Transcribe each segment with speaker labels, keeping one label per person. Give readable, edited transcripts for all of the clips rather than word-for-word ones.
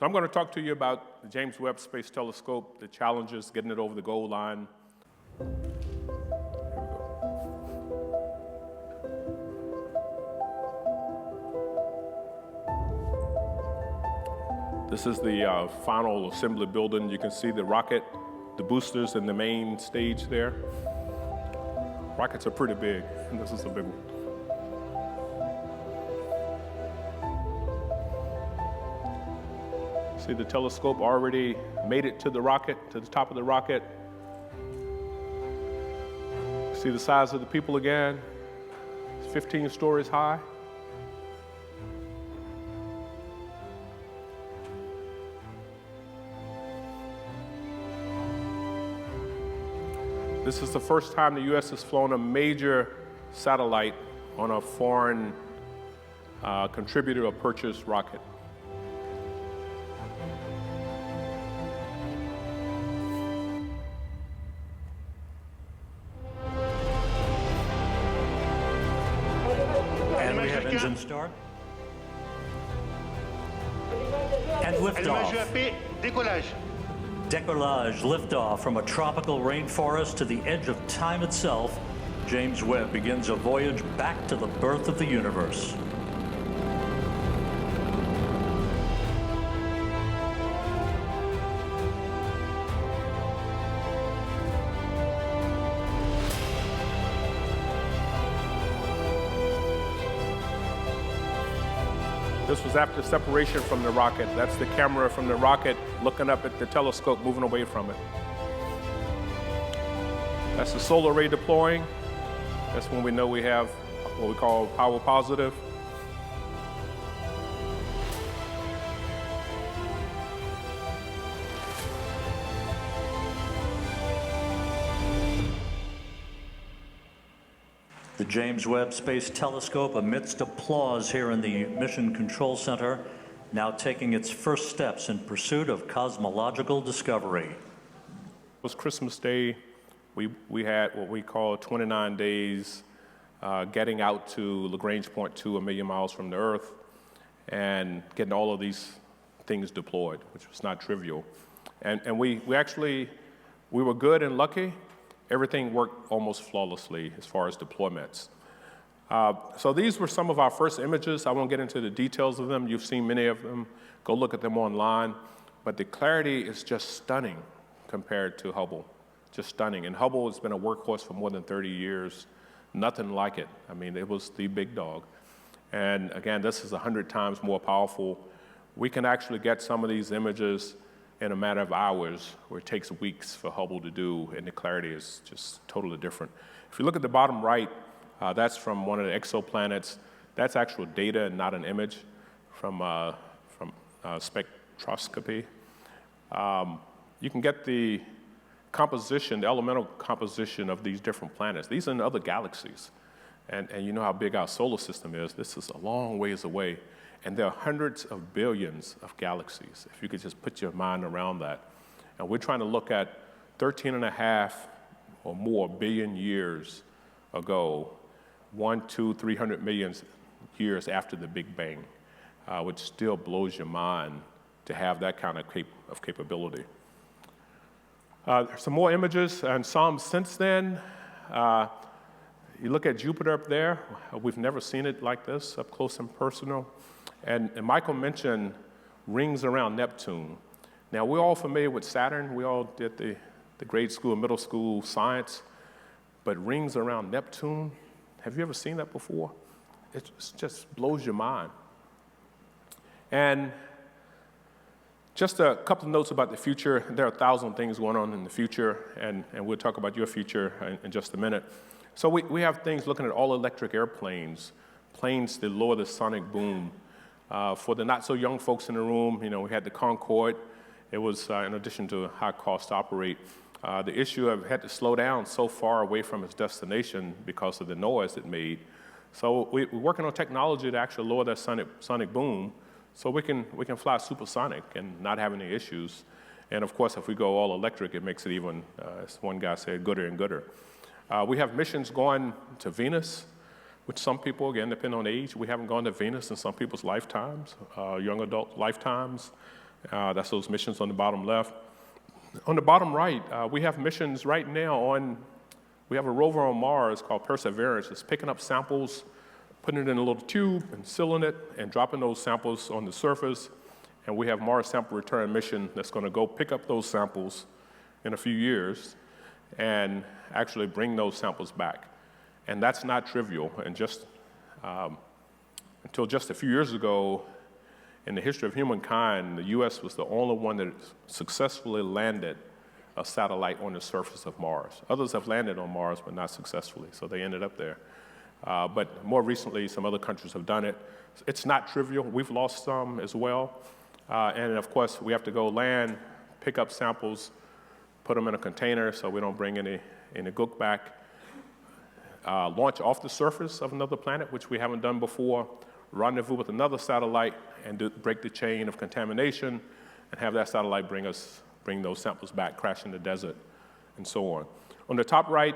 Speaker 1: So I'm going to talk to you about the James Webb Space Telescope, the challenges, getting it over the goal line. This is the final assembly building. You can see the rocket, the boosters, and the main stage there. Rockets are pretty big, and this is a big one. See, the telescope already made it to the rocket, to the top of the rocket. See the size of the people again? It's 15 stories high. This is the first time the U.S. has flown a major satellite on a foreign contributed or purchased rocket.
Speaker 2: And we have engine start. And liftoff. Decollage, liftoff from a tropical rainforest to the edge of time itself. James Webb begins a voyage back to the birth of the universe.
Speaker 1: This was after separation from the rocket. That's the camera from the rocket looking up at the telescope, moving away from it. That's the solar array deploying. That's when we know we have what we call power positive.
Speaker 2: The James Webb Space Telescope, amidst applause here in the Mission Control Center, now taking its first steps in pursuit of cosmological discovery.
Speaker 1: It was Christmas Day. We had what we call 29 days getting out to Lagrange Point 2, 1 million miles from the Earth, and getting all of these things deployed, which was not trivial. And we were good and lucky. Everything worked almost flawlessly as far as deployments. So these were some of our first images. I won't get into the details of them. You've seen many of them. Go look at them online. But the clarity is just stunning compared to Hubble. Just stunning. And Hubble has been a workhorse for more than 30 years. Nothing like it. I mean, it was the big dog. And again, this is 100 times more powerful. We can actually get some of these images in a matter of hours, where it takes weeks for Hubble to do, and the clarity is just totally different. If you look at the bottom right, that's from one of the exoplanets. That's actual data and not an image from spectroscopy. You can get the composition, the elemental composition of these different planets. These are in other galaxies. And you know how big our solar system is. This is a long ways away. And there are hundreds of billions of galaxies, if you could just put your mind around that. And we're trying to look at 13.5 or more billion years ago, 300 million years after the Big Bang, which still blows your mind to have that kind of capability. Some more images and some since then. You look at Jupiter up there. We've never seen it like this, up close and personal. And Michael mentioned rings around Neptune. Now, we're all familiar with Saturn. We all did the grade school, middle school science. But rings around Neptune, have you ever seen that before? It just blows your mind. And just a couple of notes about the future. There are 1,000 things going on in the future, and we'll talk about your future in just a minute. So we have things looking at all-electric airplanes, planes that lower the sonic boom. For the not-so-young folks in the room, you know, we had the Concorde. It was, in addition to high cost to operate, the issue of had to slow down so far away from its destination because of the noise it made. So we're working on technology to actually lower that sonic boom, so we can fly supersonic and not have any issues. And of course, if we go all electric, it makes it even, as one guy said, gooder and gooder. We have missions going to Venus, which some people, again, depending on age, we haven't gone to Venus in some people's lifetimes, young adult lifetimes. That's those missions on the bottom left. On the bottom right, we have missions right now we have a rover on Mars called Perseverance. It's picking up samples, putting it in a little tube and sealing it and dropping those samples on the surface. And we have Mars Sample Return Mission that's going to go pick up those samples in a few years and actually bring those samples back. And that's not trivial. And until just a few years ago, in the history of humankind, the US was the only one that successfully landed a satellite on the surface of Mars. Others have landed on Mars, but not successfully, so they ended up there. But more recently, some other countries have done it. It's not trivial. We've lost some as well. And of course, we have to go land, pick up samples, put them in a container so we don't bring any gook back, launch off the surface of another planet, which we haven't done before, rendezvous with another satellite and break the chain of contamination and have that satellite bring those samples back, crash in the desert, and so on. On the top right,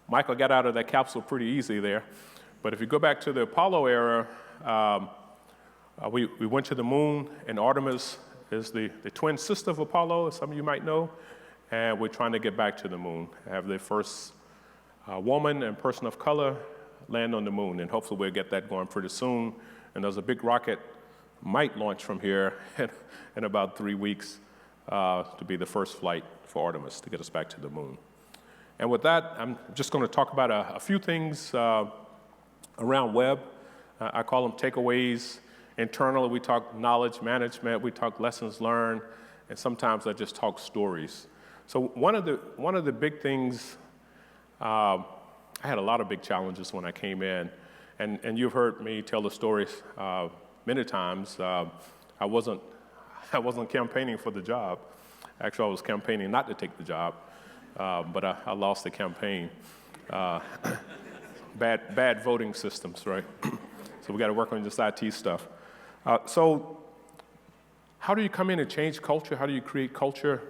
Speaker 1: Michael got out of that capsule pretty easy there. But if you go back to the Apollo era, we went to the moon, and Artemis is the twin sister of Apollo, as some of you might know, and we're trying to get back to the moon, have the first woman and person of color land on the moon, and hopefully we'll get that going pretty soon. And there's a big rocket might launch from here in about 3 weeks to be the first flight for Artemis to get us back to the moon. And with that, I'm just going to talk about a few things around Webb. I call them takeaways. Internally, we talk knowledge management, we talk lessons learned, and sometimes I just talk stories. So one of the big things, I had a lot of big challenges when I came in, and you've heard me tell the stories many times. I wasn't campaigning for the job. Actually, I was campaigning not to take the job, but I lost the campaign. Bad voting systems, right? So we got to work on this IT stuff. So how do you come in and change culture? How do you create culture?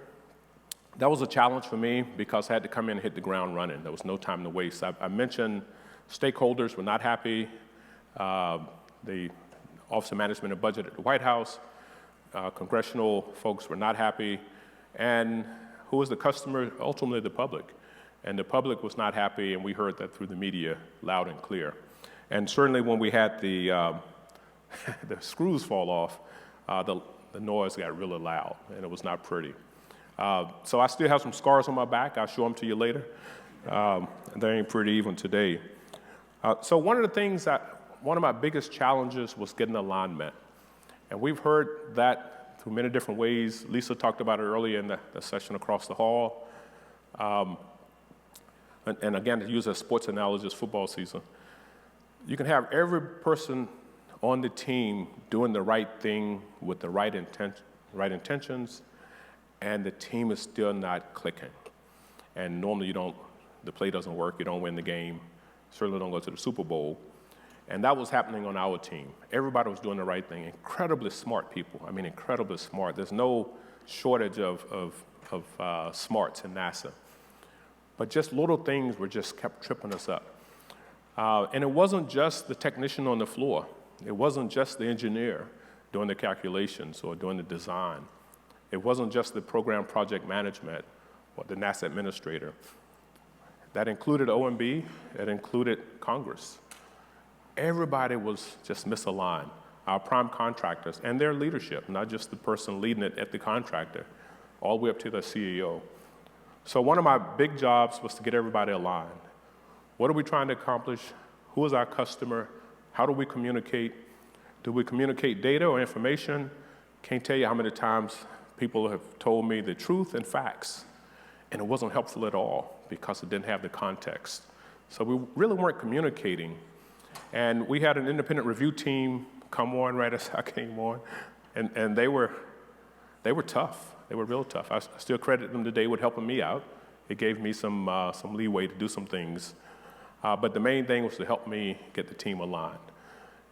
Speaker 1: That was a challenge for me because I had to come in and hit the ground running. There was no time to waste. I mentioned stakeholders were not happy. The Office of Management and Budget at the White House, congressional folks were not happy. And who was the customer? Ultimately, the public. And the public was not happy, and we heard that through the media loud and clear. And certainly when we had the screws fall off, the noise got really loud, and it was not pretty. So I still have some scars on my back. I'll show them to you later. They ain't pretty even today. So one of my biggest challenges was getting alignment. And we've heard that through many different ways. Lisa talked about it earlier in the session across the hall. And again, to use a sports analogy, it's football season. You can have every person on the team doing the right thing with the right intentions, and the team is still not clicking. And normally the play doesn't work, you don't win the game, certainly don't go to the Super Bowl. And that was happening on our team. Everybody was doing the right thing. Incredibly smart people. I mean, incredibly smart. There's no shortage of smarts in NASA. But just little things just kept tripping us up. And it wasn't just the technician on the floor. It wasn't just the engineer doing the calculations or doing the design. It wasn't just the program project management or the NASA administrator. That included OMB. It included Congress. Everybody was just misaligned. Our prime contractors and their leadership, not just the person leading it at the contractor, all the way up to the CEO. So one of my big jobs was to get everybody aligned. What are we trying to accomplish? Who is our customer? How do we communicate? Do we communicate data or information? Can't tell you how many times people have told me the truth and facts, and it wasn't helpful at all because it didn't have the context. So we really weren't communicating. And we had an independent review team come on right as I came on, and they were tough. They were real tough. I still credit them today with helping me out. It gave me some leeway to do some things. But the main thing was to help me get the team aligned.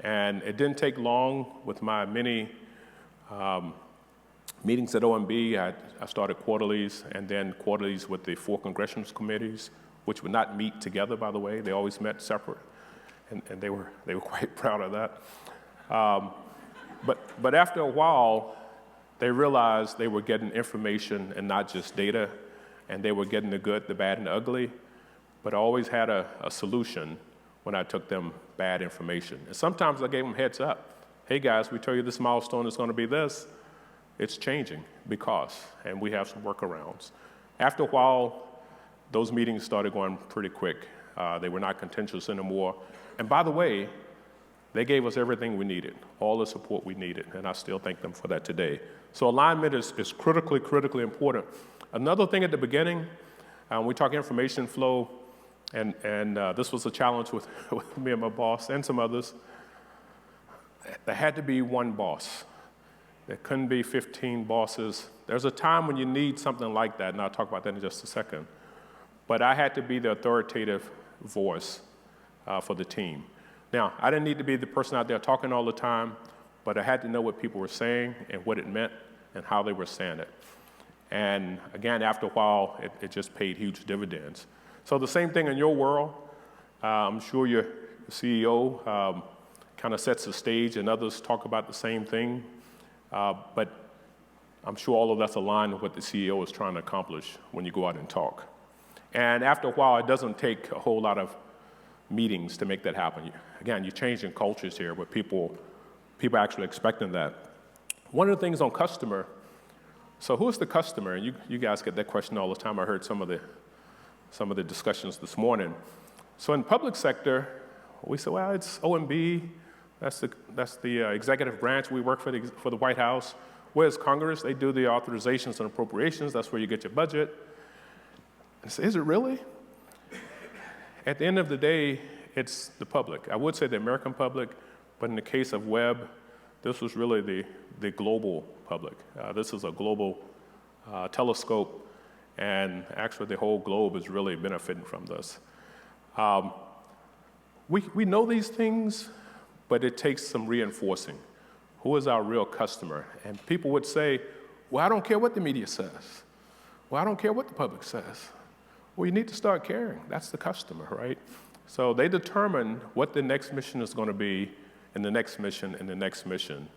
Speaker 1: And it didn't take long with my many meetings at OMB. I started quarterlies, and then quarterlies with the 4 congressional committees, which would not meet together, by the way. They always met separate, and they were quite proud of that. But after a while, they realized they were getting information and not just data, and they were getting the good, the bad, and the ugly. But I always had a solution when I took them bad information. And sometimes I gave them heads up. Hey guys, we tell you this milestone is going to be this. It's changing because, and we have some workarounds. After a while, those meetings started going pretty quick. They were not contentious anymore. And by the way, they gave us everything we needed, all the support we needed, and I still thank them for that today. So alignment is critically important. Another thing at the beginning, we talk information flow, and this was a challenge with me and my boss and some others. There had to be one boss. There couldn't be 15 bosses. There's a time when you need something like that, and I'll talk about that in just a second. But I had to be the authoritative voice for the team. Now, I didn't need to be the person out there talking all the time, but I had to know what people were saying and what it meant and how they were saying it. And again, after a while, it just paid huge dividends. So the same thing in your world. I'm sure your CEO kind of sets the stage and others talk about the same thing. But I'm sure all of that's aligned with what the CEO is trying to accomplish when you go out and talk. And after a while, it doesn't take a whole lot of meetings to make that happen. Again, you're changing cultures here where people are actually expecting that. One of the things on customer, so who is the customer? And you guys get that question all the time. I heard some of the discussions this morning. So in public sector, we say, well, it's OMB. That's the executive branch. We work for the White House. Whereas Congress, they do the authorizations and appropriations. That's where you get your budget. I say, is it really? At the end of the day, it's the public. I would say the American public, but in the case of Webb, this was really the global public. This is a global telescope, and actually the whole globe is really benefiting from this. We know these things, but it takes some reinforcing. Who is our real customer? And people would say, well, I don't care what the media says. Well, I don't care what the public says. Well, you need to start caring. That's the customer, right? So they determine what the next mission is going to be, and the next mission, and the next mission.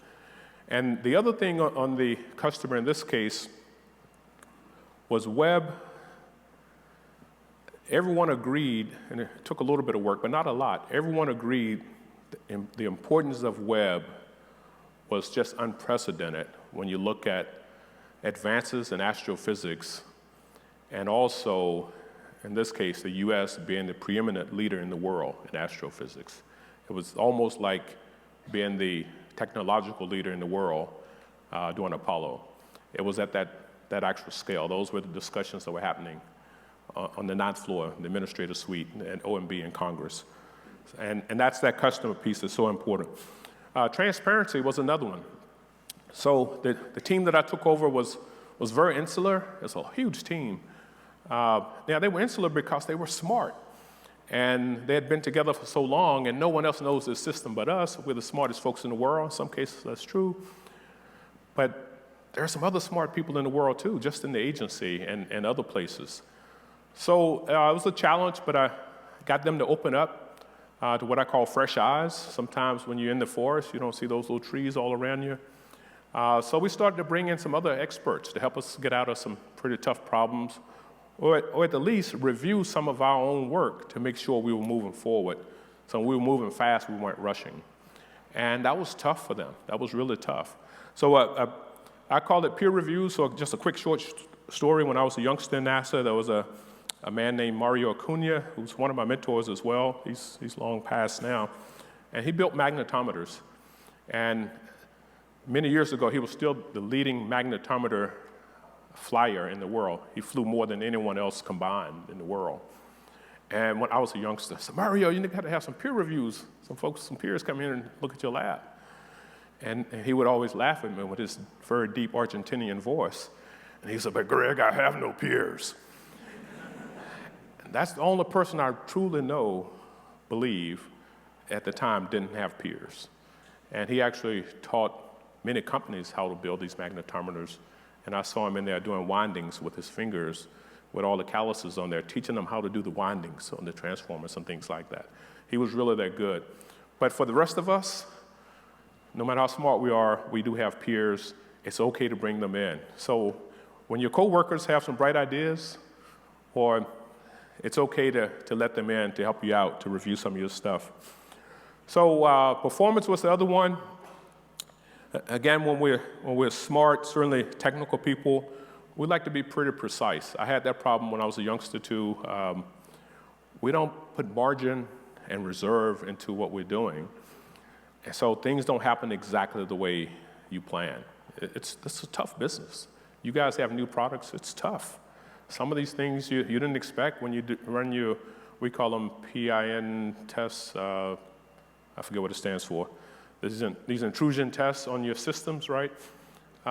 Speaker 1: And the other thing on the customer in this case was Webb. Everyone agreed, and it took a little bit of work, but not a lot. Everyone agreed the importance of Webb was just unprecedented when you look at advances in astrophysics, and also, in this case, the US being the preeminent leader in the world in astrophysics. It was almost like being the technological leader in the world during Apollo. It was at that actual scale. Those were the discussions that were happening on the 9th floor, the administrative suite, and OMB in Congress. And that's that customer piece that's so important. Transparency was another one. So the team that I took over was very insular. It's a huge team. Now, they were insular because they were smart. And they had been together for so long, and no one else knows this system but us. We're the smartest folks in the world. In some cases, that's true. But there are some other smart people in the world, too, just in the agency and other places. So it was a challenge, but I got them to open up to what I call fresh eyes. Sometimes when you're in the forest, you don't see those little trees all around you. So we started to bring in some other experts to help us get out of some pretty tough problems, or at the least review some of our own work to make sure we were moving forward. So when we were moving fast, we weren't rushing. And that was tough for them. That was really tough. So I called it peer review. So just a quick short story. When I was a youngster in NASA, there was a man named Mario Acuna, who's one of my mentors as well. He's long past now. And he built magnetometers. And many years ago, he was still the leading magnetometer flyer in the world. He flew more than anyone else combined in the world. And when I was a youngster, I said, Mario, you got to have some peer reviews. Some peers come in and look at your lab. And he would always laugh at me with his very deep Argentinian voice. And he said, but Greg, I have no peers. And that's the only person I truly believe at the time didn't have peers. And he actually taught many companies how to build these magnetometers. And I saw him in there doing windings with his fingers with all the calluses on there, teaching them how to do the windings on the transformers and things like that. He was really that good. But for the rest of us, no matter how smart we are, we do have peers. It's okay to bring them in. So when your coworkers have some bright ideas, or it's okay to let them in to help you out, to review some of your stuff. So performance was the other one. Again, when we're smart, certainly technical people, we like to be pretty precise. I had that problem when I was a youngster too. We don't put margin and reserve into what we're doing. And so things don't happen exactly the way you plan. It's a tough business. You guys have new products, it's tough. Some of these things you didn't expect when you run your, we call them PIN tests, I forget what it stands for. These intrusion tests on your systems, right?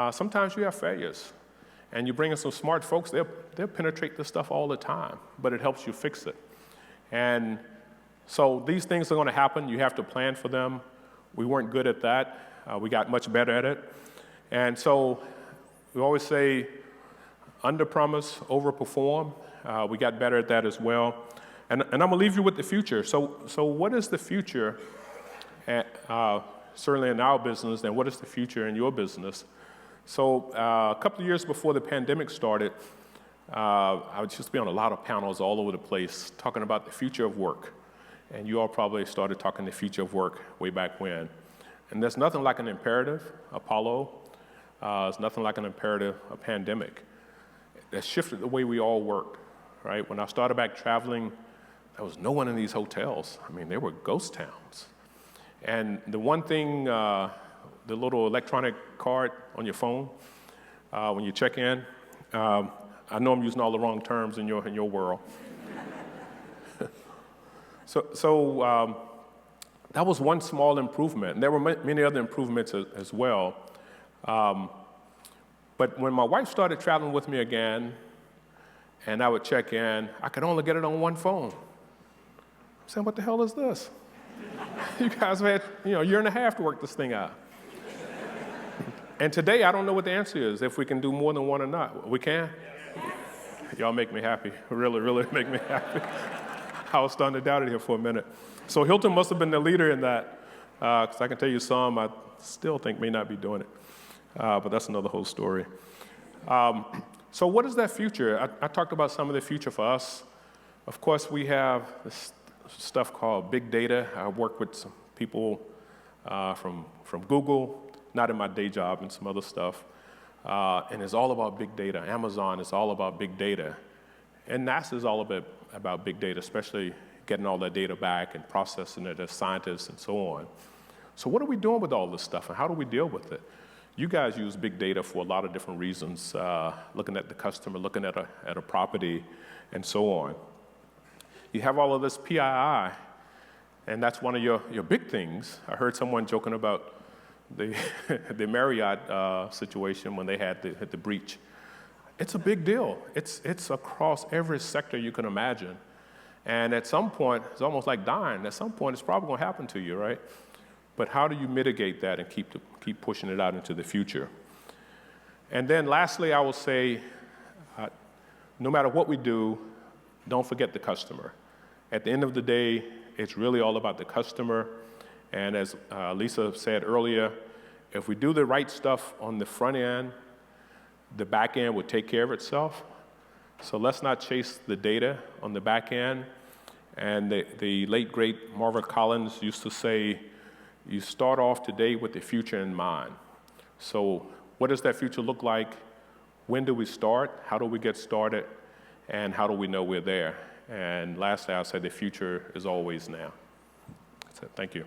Speaker 1: Sometimes you have failures. And you bring in some smart folks, they'll penetrate this stuff all the time, but it helps you fix it. And so these things are going to happen. You have to plan for them. We weren't good at that. We got much better at it. And so we always say, under-promise, over-perform. We got better at that as well. And I'm going to leave you with the future. So what is the future, certainly in our business, and what is the future in your business? So a couple of years before the pandemic started, I would just be on a lot of panels all over the place talking about the future of work. And you all probably started talking the future of work way back when. And there's nothing like an imperative, Apollo. There's nothing like an imperative, a pandemic. That shifted the way we all worked, right? When I started back traveling, there was no one in these hotels. I mean, they were ghost towns. And the one thing, the little electronic card on your phone, when you check in, I know I'm using all the wrong terms in your world. So that was one small improvement. And there were many other improvements as well. But when my wife started traveling with me again, and I would check in, I could only get it on one phone. I'm saying, what the hell is this? You guys have had a year and a half to work this thing out. And today, I don't know what the answer is, if we can do more than one or not. We can? Y'all make me happy. Really, really make me happy. I was starting to doubt it here for a minute. So Hilton must have been the leader in that, because I can tell you some I still think may not be doing it. But that's another whole story. So what is that future? I talked about some of the future for us. Of course, we have this stuff called big data. I work with some people from Google, not in my day job, and some other stuff. And it's all about big data. Amazon is all about big data. And NASA is all about big data, especially getting all that data back and processing it as scientists and so on. So what are we doing with all this stuff, and how do we deal with it? You guys use big data for a lot of different reasons, looking at the customer, looking at a property, and so on. You have all of this PII, and that's one of your big things. I heard someone joking about the Marriott situation when they had the breach. It's a big deal. It's across every sector you can imagine. And at some point, it's almost like dying. At some point, it's probably going to happen to you, right? But how do you mitigate that and keep pushing it out into the future? And then lastly, I will say, no matter what we do, don't forget the customer. At the end of the day, it's really all about the customer. And as Lisa said earlier, if we do the right stuff on the front end, the back end will take care of itself. So let's not chase the data on the back end. And the late, great Marva Collins used to say, you start off today with the future in mind. So what does that future look like? When do we start? How do we get started? And how do we know we're there? And lastly, I'll say the future is always now. That's it. Thank you.